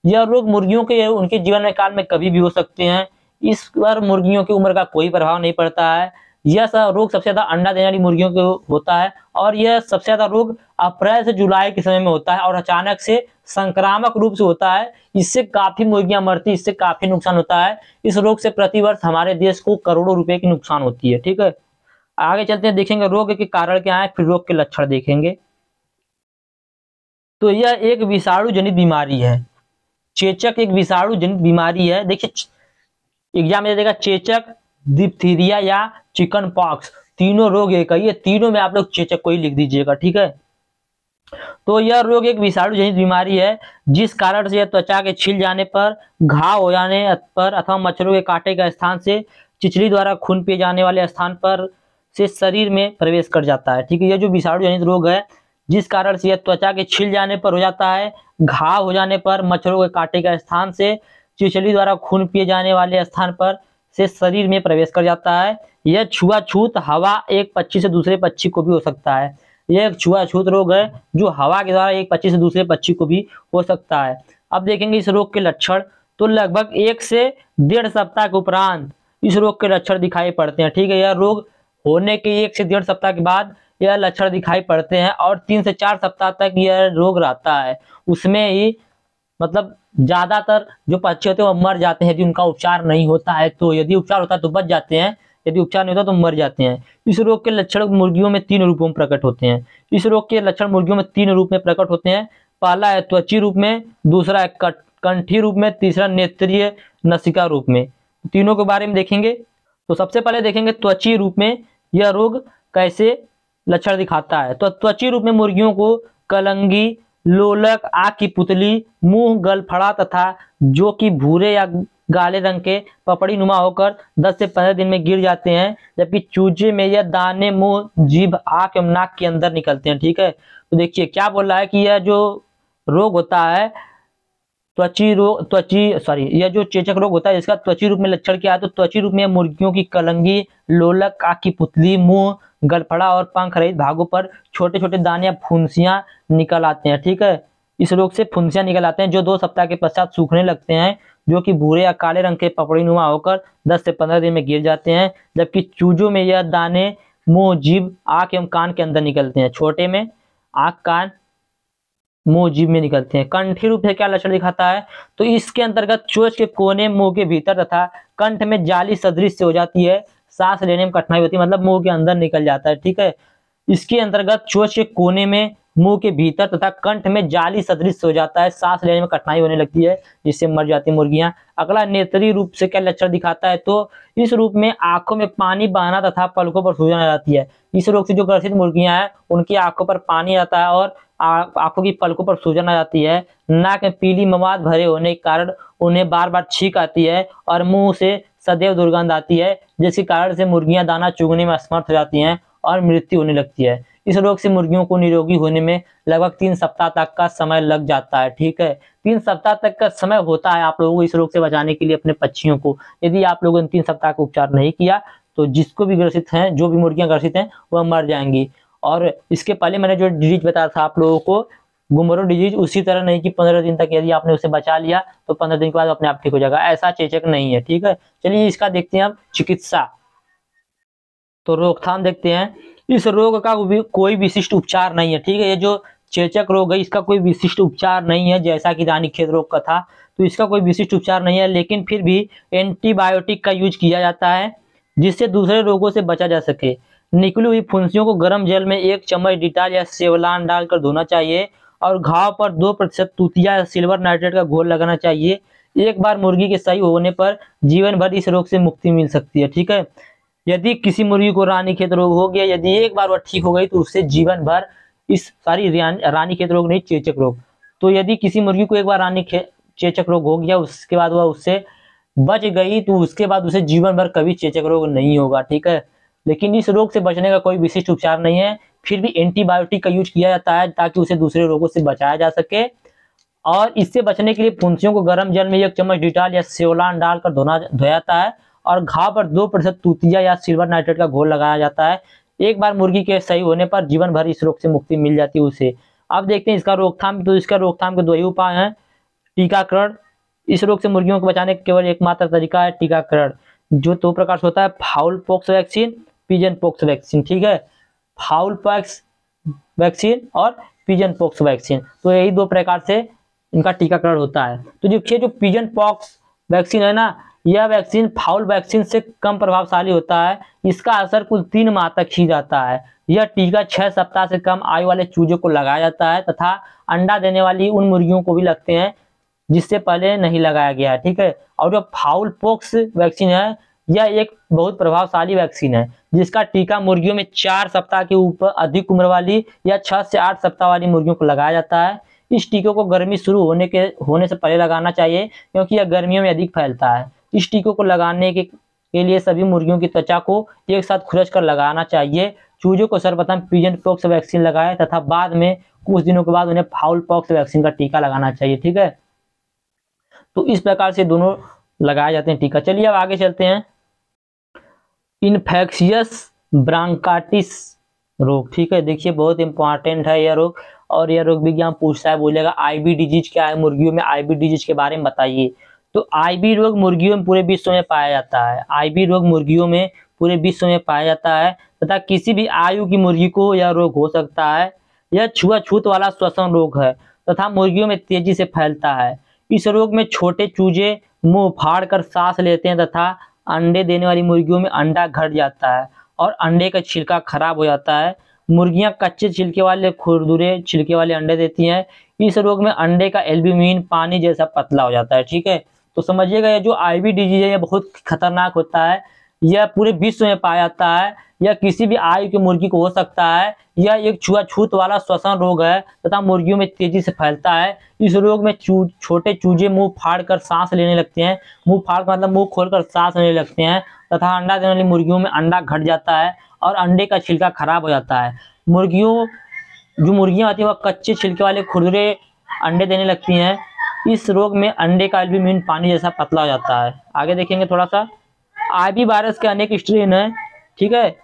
यह रोग मुर्गियों के उनके जीवन काल में कभी भी हो सकते हैं। इस पर मुर्गियों की उम्र का कोई प्रभाव नहीं पड़ता है। यह रोग सबसे ज्यादा अंडा देने वाली मुर्गियों को होता है और यह सबसे ज्यादा रोग अप्रैल से जुलाई के समय में होता है और अचानक से संक्रामक रूप से होता है। इससे काफी मुर्गियां मरती, इससे काफी नुकसान होता है। इस रोग से प्रतिवर्ष हमारे देश को करोड़ों रुपए की नुकसान होती है। ठीक है, आगे चलते हैं, देखेंगे रोग के कारण क्या है, फिर रोग के लक्षण देखेंगे। तो यह एक विषाणु जनित बीमारी है। चेचक एक विषाणु जनित बीमारी है। देखिए एग्जाम में देगा चेचक, डिप्थीरिया या चिकन पॉक्स, तीनों रोग एक है। ये तीनों में आप लोग चेचक को ही लिख दीजिएगा। ठीक है, तो यह रोग एक विषाणु जनित बीमारी है जिस कारण से यह त्वचा के छिल जाने पर, घाव हो जाने पर अथवा मच्छरों के काटे के स्थान से, चिचली द्वारा खून पिए जाने वाले स्थान पर से शरीर में प्रवेश कर जाता है। ठीक है, यह जो विषाणु जनित रोग है जिस कारण से यह त्वचा के छिल जाने पर हो जाता है, घाव हो जाने पर, मच्छरों के काटे के स्थान से, चिचली द्वारा खून पिए जाने वाले स्थान पर से शरीर में प्रवेश कर जाता है। यह छुआछूत हवा एक पक्षी से दूसरे पक्षी को भी हो सकता है। यह एक छुआछूत रोग है जो हवा के द्वारा एक पक्षी से दूसरे पक्षी को भी हो सकता है। अब देखेंगे इस रोग के लक्षण। तो लगभग 1 से 1.5 सप्ताह के उपरांत इस रोग के लक्षण दिखाई पड़ते हैं। ठीक है, यह रोग होने के 1 से 1.5 सप्ताह के बाद यह लक्षण दिखाई पड़ते हैं और 3 से 4 सप्ताह तक यह रोग रहता है। उसमें ही मतलब ज्यादातर जो पक्षी होते हैं वो मर जाते हैं यदि उनका उपचार नहीं होता है। तो यदि उपचार होता है तो बच जाते हैं, यदि उपचार नहीं होता तो मर जाते हैं। इस रोग के लक्षण मुर्गियों में 3 रूपों में प्रकट होते हैं। इस रोग के लक्षण मुर्गियों में 3 रूप में प्रकट होते हैं। पहला है त्वची रूप में, दूसरा है कंठी रूप में, तीसरा नेत्रीय नसिका रूप में। तीनों के बारे में देखेंगे। तो सबसे पहले देखेंगे त्वची रूप में यह रोग कैसे लक्षण दिखाता है। तो त्वची रूप में मुर्गियों को कलंगी, लोलक, आंख की पुतली, मुंह गलफड़ा तथा जो कि भूरे या काले रंग के पपड़ी नुमा होकर 10 से 15 दिन में गिर जाते हैं, जबकि चूजे में यह दाने मुंह, जीभ, आंख एवं नाक के अंदर निकलते हैं। ठीक है, तो देखिए क्या बोल रहा है कि यह जो रोग होता है यह जो चेचक रोग होता है इसका त्वची रूप में लक्षण क्या है। तो त्वची रूप में मुर्गियों की कलंगी, लोलक, आंख की पुतली, मुंह गलफड़ा और पंख रहित भागों पर छोटे छोटे दाने या फुंसियां निकल आते हैं। ठीक है, इस रोग से फुंसियां निकल आते हैं जो 2 सप्ताह के पश्चात सूखने लगते हैं, जो कि भूरे या काले रंग के पपड़ी नुमा होकर 10 से 15 दिन में गिर जाते हैं, जबकि चूजों में यह दाने मुंह, जीभ, आंख एवं कान के अंदर निकलते हैं। छोटे में आंख, कान, मुंह, जीभ में निकलते हैं। कंठी रूप से क्या लक्षण दिखाता है। तो इसके अंतर्गत चोंच के कोने, मुंह के भीतर तथा कंठ में जाली सदृश से हो जाती है, सांस लेने में कठिनाई होती है, मतलब मुंह के अंदर निकल जाता है। ठीक है, इसके अंतर्गत चोंच के कोने में, मुंह के भीतर तथा कंठ में जाली सदृश हो जाता है, सांस लेने में कठिनाई होने लगती है, जिससे मर जाती है मुर्गियां। अगला नेत्री रूप से क्या लक्षण दिखाता है। तो इस रूप में आंखों में पानी बहना तथा पलकों पर सूजन आ जाती है। इस रोग से जो ग्रसित मुर्गियां हैं उनकी आंखों पर पानी आता है और आंखों की पलकों पर सूजन आ जाती है। नाक में पीली मवाद भरे होने के कारण उन्हें बार बार छींक आती है और मुंह से सदैव दुर्गंध आती है, जिसके कारण से मुर्गियां दाना चुगने में असमर्थ हो जाती हैं और मृत्यु होने लगती है। इस रोग से मुर्गियों को निरोगी होने में लगभग 3 सप्ताह तक का समय लग जाता है। ठीक है, 3 सप्ताह तक का समय होता है आप लोगों को इस रोग से बचाने के लिए अपने पक्षियों को। यदि आप लोगों ने 3 सप्ताह का उपचार नहीं किया तो जिसको भी ग्रसित हैं, जो भी मुर्गियां ग्रसित हैं वह मर जाएंगी। और इसके पहले मैंने जो डिजीज बताया था आप लोगों को, गुमरो डिजीज, उसी तरह नहीं कि 15 दिन तक यदि आपने उसे बचा लिया तो 15 दिन के बाद अपने आप ठीक हो जाएगा, ऐसा चेचक नहीं है। ठीक है, चलिए इसका देखते हैं अब चिकित्सा। तो रोकथाम देखते हैं। इस रोग का कोई विशिष्ट उपचार नहीं है। ठीक है, ये जो चेचक रोग है इसका कोई विशिष्ट उपचार नहीं है, जैसा कि रानीखेत रोग का था। तो इसका कोई विशिष्ट उपचार नहीं है, लेकिन फिर भी एंटीबायोटिक का यूज किया जाता है जिससे दूसरे रोगों से बचा जा सके। निकली हुई फुंसियों को गर्म जल में 1 चम्मच डिटॉल या सेवलान डालकर धोना चाहिए और घाव पर 2% तूतिया या सिल्वर नाइट्रेट का घोल लगाना चाहिए। एक बार मुर्गी के सही होने पर जीवन भर इस रोग से मुक्ति मिल सकती है। ठीक है, यदि किसी मुर्गी को रानीखेत रोग हो गया, यदि एक बार वह ठीक हो गई तो उससे जीवन भर इस रानीखेत रोग नहीं, चेचक रोग, तो यदि किसी मुर्गी को एक बार चेचक रोग हो गया उसके बाद वह उससे बच गई तो उसके बाद उसे जीवन भर कभी चेचक रोग नहीं होगा। ठीक है, लेकिन इस रोग से बचने का कोई विशिष्ट उपचार नहीं है, फिर भी एंटीबायोटिक का यूज किया जाता है ताकि उसे दूसरे रोगों से बचाया जा सके। और इससे बचने के लिए फुंसियों को गर्म जल में 1 चम्मच डिटॉल या सेवलान डालकर धोया जाता है और घाव पर 2% तूतिया या सिल्वर नाइट्रेट का घोल लगाया जाता है। एक बार मुर्गी के सही होने पर जीवन भर इस रोग से मुक्ति मिल जाती है उसे। अब देखते हैं इसका रोकथाम। तो इसका रोकथाम के 2 ही उपाय हैं, टीकाकरण, इस रोग से मुर्गियों को बचाने का केवल एकमात्र तरीका है टीकाकरण, जो दो प्रकार से होता है, foul pox vaccine, pigeon pox vaccine. ठीक है, फाउल पॉक्स वैक्सीन और पिजन पॉक्स वैक्सीन, तो यही दो प्रकार से इनका टीकाकरण होता है। तो देखिए जो पिजन पॉक्स वैक्सीन है ना, यह वैक्सीन फाउल वैक्सीन से कम प्रभावशाली होता है। इसका असर कुल 3 माह तक ही जाता है। यह टीका 6 सप्ताह से कम आयु वाले चूजों को लगाया जाता है तथा अंडा देने वाली उन मुर्गियों को भी लगते हैं जिससे पहले नहीं लगाया गया है। ठीक है, और जो फाउल पॉक्स वैक्सीन है, यह एक बहुत प्रभावशाली वैक्सीन है जिसका टीका मुर्गियों में 4 सप्ताह के ऊपर अधिक उम्र वाली या 6 से 8 सप्ताह वाली मुर्गियों को लगाया जाता है। इस टीके को गर्मी शुरू होने से पहले लगाना चाहिए क्योंकि यह गर्मियों में अधिक फैलता है। इस टीके को लगाने के लिए सभी मुर्गियों की त्वचा को एक साथ खुरच कर लगाना चाहिए। चूजों को सर्वप्रथम पिजन पॉक्स वैक्सीन लगाए तथा बाद में कुछ दिनों के बाद उन्हें फाउल पॉक्स वैक्सीन का टीका लगाना चाहिए। ठीक है, तो इस प्रकार से दोनों लगाए जाते हैं टीका। चलिए अब आगे चलते हैं। इन्फेक्शियस ब्रांकाइटिस रोग, ठीक है, देखिए बहुत इंपॉर्टेंट है यह रोग, और यह रोग विज्ञान पूछता है, बोलेगा आईबी डिजीज क्या है, मुर्गियों में आईबी डिजीज के बारे में बताइए। तो आईबी रोग मुर्गियों में पूरे विश्व में पाया जाता है। आईबी रोग मुर्गियों में पूरे विश्व में पाया जाता है तथा किसी भी आयु की मुर्गी को यह रोग हो सकता है। यह छुआछूत वाला श्वसन रोग है तथा मुर्गियों में तेजी से फैलता है। इस रोग में छोटे चूजे मुंह फाड़ कर सांस लेते हैं तथा अंडे देने वाली मुर्गियों में अंडा घट जाता है और अंडे का छिलका खराब हो जाता है। मुर्गियां कच्चे छिलके वाले खुरदुरे छिलके वाले अंडे देती हैं। इस रोग में अंडे का एल्ब्यूमिन पानी जैसा पतला हो जाता है। ठीक है, तो समझिएगा ये जो आईबी डिजीज है, यह बहुत खतरनाक होता है। यह पूरे विश्व में पाया जाता है। यह किसी भी आयु की मुर्गी को हो सकता है। यह एक छुआछूत वाला श्वसन रोग है तथा मुर्गियों में तेजी से फैलता है। इस रोग में छोटे चूजे मुंह फाड़ कर सांस लेने लगते हैं। मुंह फाड़ मतलब मुंह खोलकर सांस लेने लगते हैं तथा अंडा देने वाली मुर्गियों में अंडा घट जाता है और अंडे का छिलका खराब हो जाता है। जो मुर्गियां होती है वह कच्चे छिलके वाले खुरदुरे अंडे देने लगती हैं। इस रोग में अंडे का एल्ब्यूमिन पानी जैसा पतला हो जाता है। आगे देखेंगे थोड़ा सा। आईबी वायरस के अनेक स्ट्रेन है। ठीक है,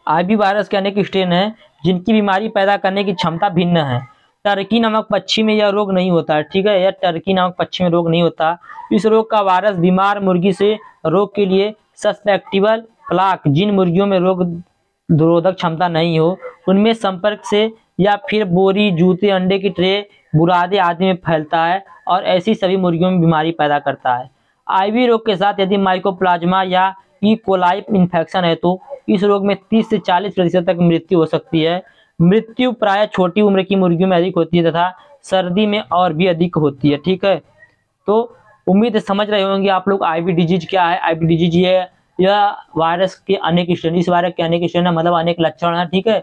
आईबी वायरस के अनेक स्ट्रेन है जिनकी बीमारी पैदा करने की क्षमता भिन्न है। टर्की नामक पक्षी में यह रोग नहीं होता है। ठीक है, यह टर्की नामक पक्षी में रोग नहीं होता। इस रोग का वायरस बीमार मुर्गी से रोग के लिए सस्पेक्टिबल प्लाक, जिन मुर्गियों में रोग निरोधक क्षमता नहीं हो, उनमें संपर्क से या फिर बोरी, जूते, अंडे की ट्रे, बुरादे आदि में फैलता है और ऐसी सभी मुर्गियों में बीमारी पैदा करता है। आईबी रोग के साथ यदि माइकोप्लाज्मा या ई कोलाई इन्फेक्शन है तो इस रोग में 30 से 40% तक मृत्यु हो सकती है। मृत्यु प्राय छोटी उम्र की मुर्गियों में अधिक होती है तथा सर्दी में और भी अधिक होती है। ठीक है, तो उम्मीद है समझ रहे होंगे आप लोग आईबी डिजीज क्या है। आईबी डिजीज यह वायरस के अनेक स्ट्रेन, इस वायरस के अनेक स्ट्रेन मतलब अनेक लक्षण है। ठीक है,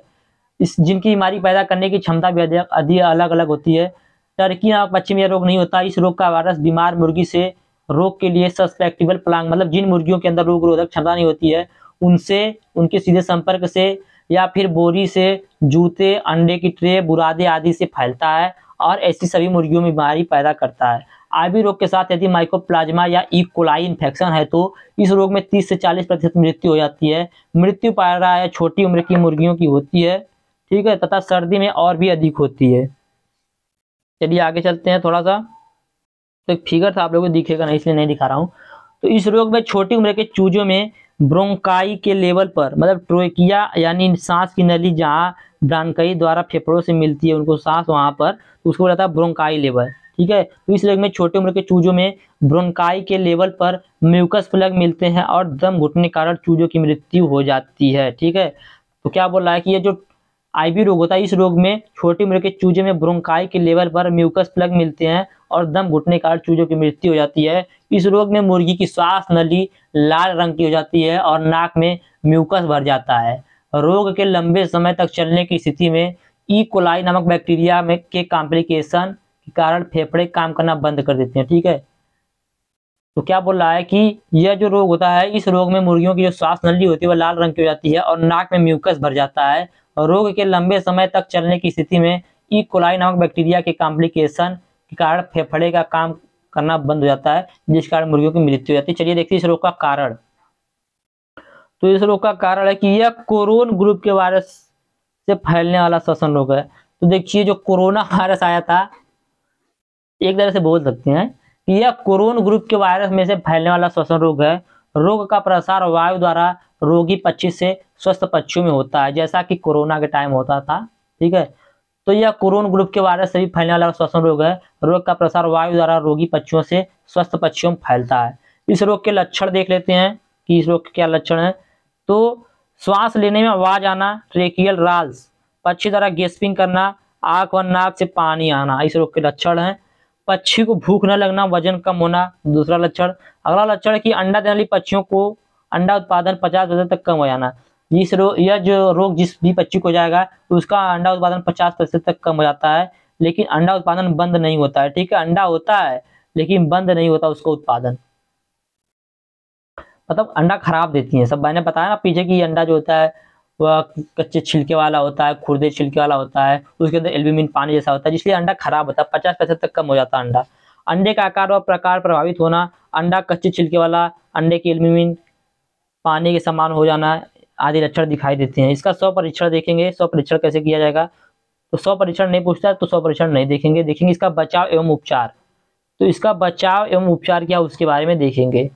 इस जिनकी बीमारी पैदा करने की क्षमता भी अधिक अलग अलग होती है। टर्की नामक पक्षी में यह रोग नहीं होता। इस रोग का वायरस बीमार मुर्गी से रोग के लिए सस्पेक्टिबल प्लांग मतलब जिन मुर्गियों के अंदर रोग रोधक क्षमता नहीं होती है उनसे, उनके सीधे संपर्क से या फिर बोरी से, जूते, अंडे की ट्रे, बुरादे आदि से फैलता है और ऐसी सभी मुर्गियों में बीमारी पैदा करता है। आईबी रोग के साथ यदि माइकोप्लाज्मा या ई कोलाई इन्फेक्शन है तो इस रोग में 30 से 40% मृत्यु हो जाती है। मृत्यु पा रहा है छोटी उम्र की मुर्गियों की होती है। ठीक है, तथा सर्दी में और भी अधिक होती है। चलिए आगे चलते हैं थोड़ा सा। तो एक फिगर था, आप लोगों को दिखेगा नहीं इसलिए नहीं दिखा रहा हूँ। तो इस रोग में छोटी उम्र के चूजों में ब्रोंकाई के लेवल पर मतलब ट्रोकिया यानी सांस की नली जहाँ ब्रांकाई द्वारा फेफड़ों से मिलती है उनको सांस वहां पर, तो उसको बोला था ब्रोंकाई लेवल। ठीक है, तो इस रोग में छोटे उम्र के चूजों में ब्रोंकाई के लेवल पर म्यूकस प्लग मिलते हैं और दम घुटने के कारण चूजों की मृत्यु हो जाती है। ठीक है, तो क्या बोल रहा है कि ये जो आईबी रोग होता है, इस रोग में छोटी उम्र के चूजे में ब्रोंकाई के लेवल पर म्यूकस प्लग मिलते हैं और दम घुटने के कारण चूजों की मृत्यु हो जाती है। इस रोग में मुर्गी की श्वास नली लाल रंग की हो जाती है और नाक में म्यूकस भर जाता है। रोग के लंबे समय तक चलने की स्थिति में ई कोलाई नामक बैक्टीरिया में के कॉम्प्लिकेशन के कारण फेफड़े काम करना बंद कर देते हैं। ठीक है, तो क्या बोल रहा है कि यह जो रोग होता है, इस रोग में मुर्गियों की जो श्वास नली होती है वह लाल रंग की हो जाती है और नाक में म्यूकस भर जाता है। रोग के लंबे समय तक चलने की स्थिति में ई कोलाई नामक बैक्टीरिया के कॉम्प्लिकेशन के कारण फेफड़े का काम करना बंद हो जाता है, जिस कारण मुर्गियों की मृत्यु हो जाती है। चलिए देखते हैं इस रोग का कारण। तो इस रोग का कारण है कि यह कोरोन ग्रुप के वायरस से फैलने वाला श्वसन रोग है। तो देखिए जो कोरोना वायरस आया था एक तरह से बोल सकते हैं कि यह कोरोन ग्रुप के वायरस में से फैलने वाला श्वसन रोग है। रोग का प्रसार वायु द्वारा रोगी पक्षी से स्वस्थ पक्षियों में होता है, जैसा कि कोरोना के टाइम होता था। ठीक है, तो यह कोरोन ग्रुप के वायरस से भी फैलने वाला श्वसन रोग है। रोग का प्रसार वायु द्वारा रोगी पक्षियों से स्वस्थ पक्षियों में फैलता है। इस रोग के लक्षण देख लेते हैं कि इस रोग के क्या लक्षण है। तो श्वास लेने में आवाज आना, ट्रेकियल राल्स, पक्षी द्वारा गेस्पिंग करना, आंख व नाक से पानी आना, इस रोग के लक्षण हैं। पक्षी को भूख न लगना, वजन कम होना, दूसरा लक्षण। अगला लक्षण है कि अंडा देने वाली पक्षियों को अंडा उत्पादन 50% तक कम हो जाना। यह जो रोग जिस भी पक्षी को जाएगा तो उसका अंडा उत्पादन 50% तक कम हो जाता है, लेकिन अंडा उत्पादन बंद नहीं होता है। ठीक है, अंडा होता है लेकिन बंद नहीं होता उसका उत्पादन, मतलब अंडा खराब देती है। सब मैंने बताया ना पीछे कि अंडा जो होता है वह कच्चे छिलके वाला होता है, खुरदे छिलके वाला होता है, उसके अंदर एल्ब्यूमिन पानी जैसा होता है, जिसलिए अंडा खराब होता है, 50% तक कम हो जाता है अंडा। अंडे का आकार और प्रकार प्रभावित होना, अंडा कच्चे छिलके वाला, अंडे की एल्ब्यूमिन पानी के समान हो जाना आदि लक्षण दिखाई देते हैं। इसका 100 परीक्षण देखेंगे। 100 परीक्षण कैसे किया जाएगा, तो 100 परीक्षण नहीं पूछता है तो 100 परीक्षण नहीं देखेंगे। देखेंगे इसका बचाव एवं उपचार। तो इसका बचाव एवं उपचार क्या उसके बारे में देखेंगे।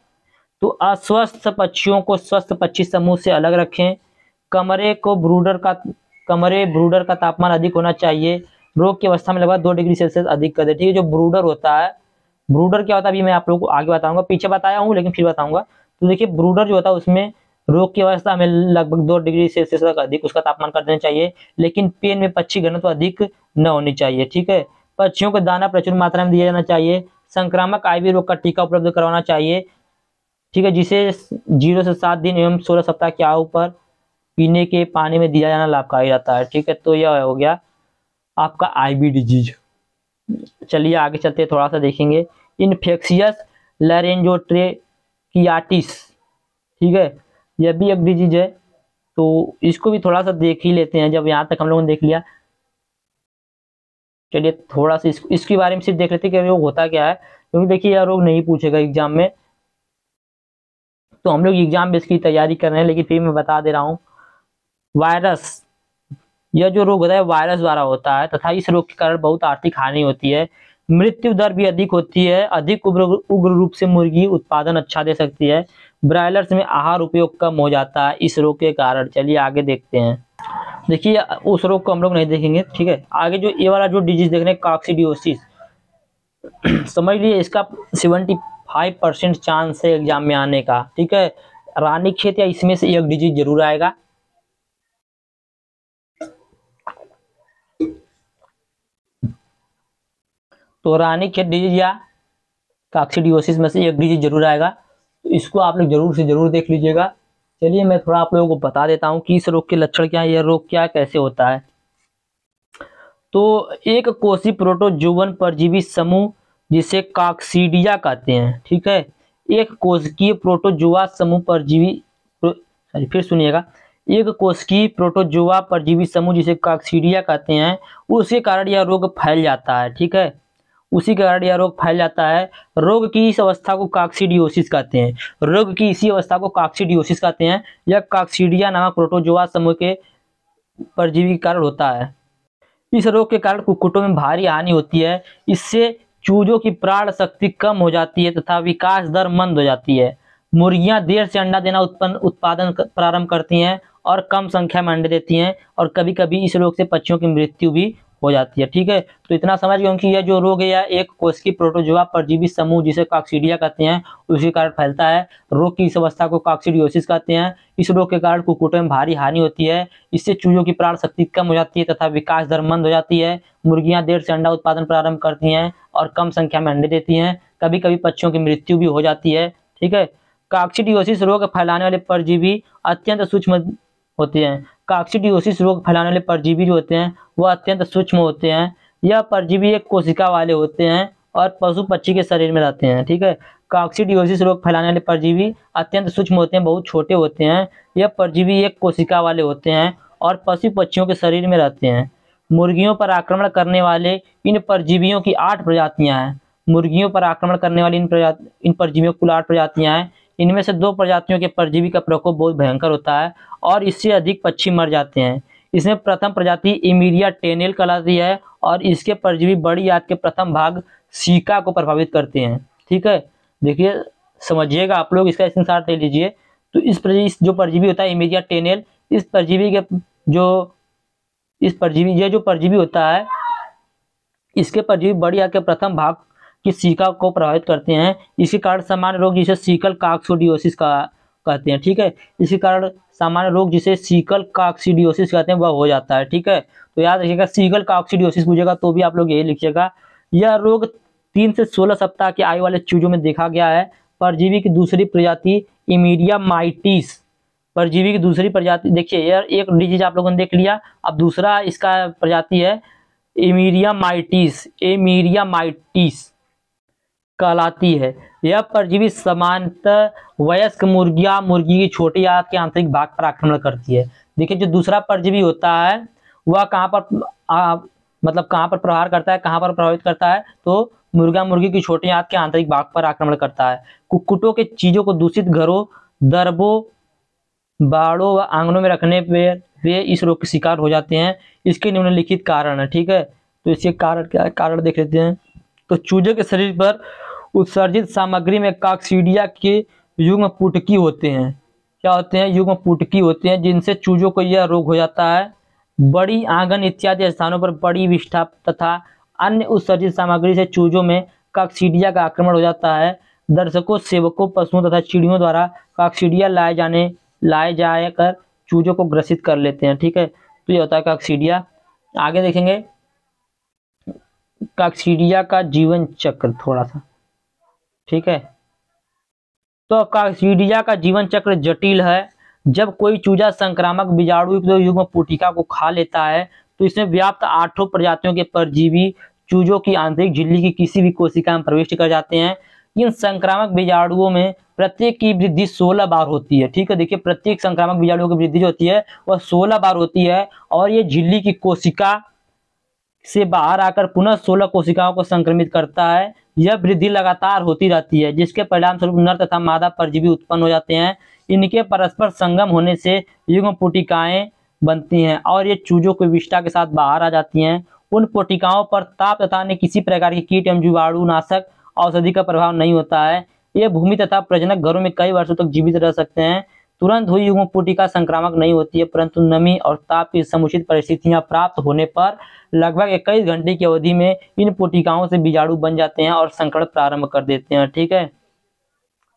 तो अस्वस्थ पक्षियों को स्वस्थ पक्षी समूह से अलग रखें। कमरे ब्रूडर का तापमान अधिक होना चाहिए। रोग की अवस्था में लगभग 2 डिग्री सेल्सियस अधिक कर दे। ठीक है, जो ब्रूडर होता है, ब्रूडर क्या होता है अभी मैं आप लोगों को आगे बताऊंगा, पीछे बताया हूँ लेकिन फिर बताऊंगा। तो देखिए ब्रूडर जो होता है उसमें रोग की अवस्था में लगभग 2 डिग्री सेल्सियस तक अधिक उसका तापमान कर देना चाहिए, लेकिन पेन में पक्षी घनत्व अधिक न होनी चाहिए। ठीक है, पक्षियों को दाना प्रचुर मात्रा में दिया जाना चाहिए। संक्रामक आईवी रोग का टीका उपलब्ध करवाना चाहिए। ठीक है, जिसे 0 से 7 दिन एवं 16 सप्ताह के आयु पर पीने के पानी में दिया जाना लाभकारी रहता है। ठीक है, तो यह हो गया आपका आईवी डिजीज। चलिए आगे चलते थोड़ा सा देखेंगे इन्फेक्शियस लैरेंजोट्रेकियाटिस। ठीक है, यह भी एक डिजीज है, तो इसको भी थोड़ा सा देख ही लेते हैं। जब यहाँ तक हम लोगों ने देख लिया, चलिए थोड़ा सा इसके बारे में सिर्फ देख लेते हैं कि रोग होता क्या है, क्योंकि देखिए यह रोग नहीं पूछेगा एग्जाम में, तो हम लोग एग्जाम बेस की तैयारी कर रहे हैं, लेकिन फिर मैं बता दे रहा हूँ। वायरस, यह जो रोग होता है वायरस द्वारा होता है तथा इस रोग के कारण बहुत आर्थिक हानि होती है। मृत्यु दर भी अधिक होती है। अधिक उग्र रूप से मुर्गी उत्पादन अच्छा दे सकती है। ब्रायलर्स में आहार उपयोग कम हो जाता है इस रोग के कारण। चलिए आगे देखते हैं। देखिए उस रोग को हम लोग नहीं देखेंगे। ठीक है, आगे जो ये वाला जो डिजीज देख रहे हैं कॉक्सिडियोसिस, समझ लिए इसका 75% चांस है एग्जाम में आने का। ठीक है, रानीखेत या इसमें से एक डिजीज जरूर आएगा। तो रानीखेत डिजीज या कॉक्सिडियोसिस में से एक डिजीज जरूर आएगा, तो इसको आप लोग जरूर से जरूर देख लीजिएगा। चलिए मैं थोड़ा आप लोगों को बता देता हूँ कि इस रोग के लक्षण क्या है, यह रोग क्या कैसे होता है। तो एक कोशी प्रोटोजुवन परजीवी समूह जिसे कॉक्सीडिया कहते हैं। ठीक है, एक कोशिकीय प्रोटोजुआ समूह परजीवी, फिर सुनिएगा, एक कोशिकीय प्रोटोजुआ परजीवी समूह जिसे कॉक्सीडिया कहते हैं, उसके कारण यह रोग फैल जाता है। ठीक है, उसी के कारण यह रोग फैल जाता है। रोग की इस अवस्था को कॉक्सिडियोसिस कहते हैं। रोग की इसी अवस्था को कॉक्सिडियोसिस कहते हैं। यह कॉक्सीडिया नामक प्रोटोजुआ समूह के परजीवी के कारण होता है। इस रोग के कारण कुक्कुटों में भारी हानि होती है। इससे चूजों की प्राण शक्ति कम हो जाती है तथा विकास दर मंद हो जाती है। मुर्गियां देर से अंडा देना उत्पादन प्रारंभ करती हैं और कम संख्या में अंडे देती हैं, और कभी कभी इस रोग से पक्षियों की मृत्यु भी हो जाती है। ठीक है, तो इतना समझ गए कि यह जो रोग है यह एक कोशिकीय प्रोटोजुआ परजीवी समूह जिसे कॉक्सीडिया कहते हैं उसी कारण फैलता है। रोग की इस अवस्था को कॉक्सिडियोसिस कहते हैं। इस रोग के कारण कुक्कुटों में भारी हानि होती है। इससे चूजों की प्राण शक्ति कम हो जाती है तथा विकास दर मंद हो जाती है। मुर्गियां देर से अंडा उत्पादन प्रारंभ करती हैं और कम संख्या में अंडे देती हैं। कभी कभी पक्षियों की मृत्यु भी हो जाती है। ठीक है, कॉक्सिडियोसिस रोग फैलाने वाले परजीवी अत्यंत सूक्ष्म होते हैं। कॉक्सिडियोसिस रोग फैलाने वाले परजीवी जो होते हैं वह अत्यंत सूक्ष्म होते हैं। यह परजीवी एक कोशिका वाले होते हैं और पशु पक्षी के शरीर में रहते हैं। ठीक है, कॉक्सिडियोसिस रोग फैलाने वाले परजीवी अत्यंत सूक्ष्म होते हैं, बहुत छोटे होते हैं। यह परजीवी एक कोशिका वाले होते हैं और पशु पक्षियों के शरीर में रहते हैं। मुर्गियों पर आक्रमण करने वाले इन परजीवियों की 8 प्रजातियां हैं। मुर्गियों पर आक्रमण करने वाली इन परजीवियों की कुल 8 प्रजातियां हैं। इनमें से 2 प्रजातियों के परजीवी का प्रकोप बहुत भयंकर होता है और इससे अधिक पक्षी मर जाते हैं। इसमें प्रथम प्रजाति इमीरिया टेनेल कहलाती है और इसके परजीवी बड़ी आंत के प्रथम भाग सीका को प्रभावित करते हैं। ठीक है, देखिए समझिएगा आप लोग, इसका स्क्रीनशॉट ले लीजिए। तो इस जो परजीवी होता है इमेरिया टेनेल, इस परजीवी के जो परजीवी होता है, इसके परजीवी बड़ी आंत के प्रथम भाग की सीका को प्रभावित करते हैं। इसी कारण सामान्य रोग जिसे सीकल काक्सिडियोसिस का कहते हैं। ठीक है, इसी कारण सामान्य रोग जिसे सीकल काक्सिडियोसिस कहते हैं वह हो जाता है। ठीक है, तो याद रखिएगा, सीकल काक्सिडियोसिस पूछेगा तो भी आप लोग यही लिखिएगा। यह रोग 3 से 16 सप्ताह की आयु वाले चूजों में देखा गया है। परजीवी की दूसरी प्रजाति इमीडिया माइटिस, परजीवी की दूसरी प्रजाति, देखिए यार एक डिजीज आप लोगों ने देख लिया, अब दूसरा इसका प्रजाति है एमीरिया माइटिस कहलाती है। यह परजीवी सामान्यतः वयस्क मुर्गी की छोटी आंत के आंतरिक भाग पर आक्रमण करती है। देखिए जो दूसरा परजीवी होता है वह कहाँ पर प्रहार करता है, कहाँ पर प्रभावित करता है, तो मुर्गी की छोटी आंत के आंतरिक भाग पर आक्रमण करता है। कुक्कुटों के चीजों को दूषित घरों, दरबों, बाड़ों व आंगनों में रखने पर वे इस रोग के शिकार हो जाते हैं। इसके निम्नलिखित कारण है। ठीक है, तो इसके कारण क्या है, कारण देख लेते हैं। तो चूजे के शरीर पर उत्सर्जित सामग्री में काक्सीडिया के युग्म पुटकी होते हैं। क्या होते हैं? युग्म पुटकी होते हैं, जिनसे चूजों को यह रोग हो जाता है। बड़ी आंगन इत्यादि स्थानों पर बड़ी विष्ठा तथा अन्य उत्सर्जित सामग्री से चूजों में काक्सीडिया का आक्रमण हो जाता है। दर्शकों, सेवकों, पशुओं तथा चिड़ियों द्वारा काक्सीडिया लाए जाकर चूजों को ग्रसित कर लेते हैं। ठीक है, तो ये होता है काक्सीडिया। आगे देखेंगे काक्सीडिया का जीवन चक्र थोड़ा सा। ठीक है, तो काक्सीडिया का जीवन चक्र जटिल है। जब कोई चूजा संक्रामक बीजाणु युग्म पुटिका को खा लेता है तो इसमें व्याप्त 8 प्रजातियों के परजीवी चूजों की आंतरिक झिल्ली की किसी भी कोशिका में प्रविष्ट कर जाते हैं। इन संक्रामक बीजाणुओं में प्रत्येक की वृद्धि 16 बार होती है। ठीक है, देखिए प्रत्येक संक्रामक बीजाणुओं की वृद्धि जो होती है वह 16 बार होती है और ये झिल्ली की कोशिका से बाहर आकर पुनः 16 कोशिकाओं को संक्रमित करता है। यह वृद्धि लगातार होती रहती है, जिसके परिणाम स्वरूप नर तथा मादा परजीवी उत्पन्न हो जाते हैं। इनके परस्पर संगम होने से युग्म पुटिकाएं बनती हैं और ये चूजों के विष्ठा के साथ बाहर आ जाती हैं। उन पुटिकाओं पर ताप तथा अन्य किसी प्रकार की कीट एवं जीवाणुनाशक औषधि का प्रभाव नहीं होता है। ये भूमि तथा प्रजनक घरों में कई वर्षों तक जीवित रह सकते हैं। तुरंत हुई युग्म पुटिका संक्रामक नहीं होती है, परंतु नमी और ताप की समुचित परिस्थितियां प्राप्त होने पर लगभग 21 घंटे की अवधि में इन पुटिकाओं से बीजाणु बन जाते हैं और संकरण प्रारंभ कर देते हैं। ठीक है,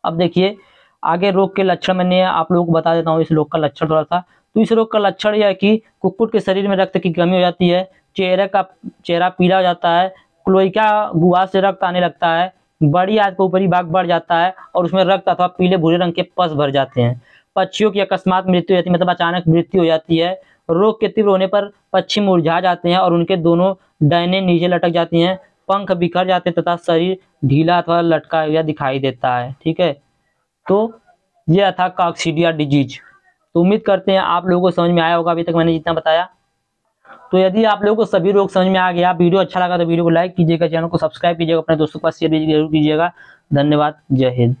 अब देखिए आगे रोग के लक्षण मैंने आप लोगों को बता देता हूँ। इस रोग का लक्षण थोड़ा सा, तो इस रोग का लक्षण यह है कि कुक्कुट के शरीर में रक्त की कमी हो जाती है, चेहरा पीला हो जाता है, क्लोइका गुहा से रक्त आने लगता है, बड़ी आंत का ऊपरी भाग बढ़ जाता है और उसमें रक्त अथवा पीले भूरे रंग के पस भर जाते हैं। पक्षियों की अकस्मात मृत्यु हो जाती है, मतलब अचानक मृत्यु हो जाती है। रोग के तीव्र होने पर पक्षी मुरझा जाते हैं और उनके दोनों डैनें नीचे लटक जाती हैं, पंख बिखर जाते हैं तथा शरीर ढीला अथवा लटका हुआ दिखाई देता है। ठीक है, तो यह था काक्सीडिया डिजीज। तो उम्मीद करते हैं आप लोगों को समझ में आया होगा अभी तक मैंने जितना बताया। तो यदि आप लोगों को सभी रोग समझ में आ गया, वीडियो अच्छा लगा तो वीडियो को लाइक कीजिएगा, चैनल को सब्सक्राइब कीजिएगा, अपने दोस्तों के पास शेयर जरूर कीजिएगा। धन्यवाद, जय हिंद।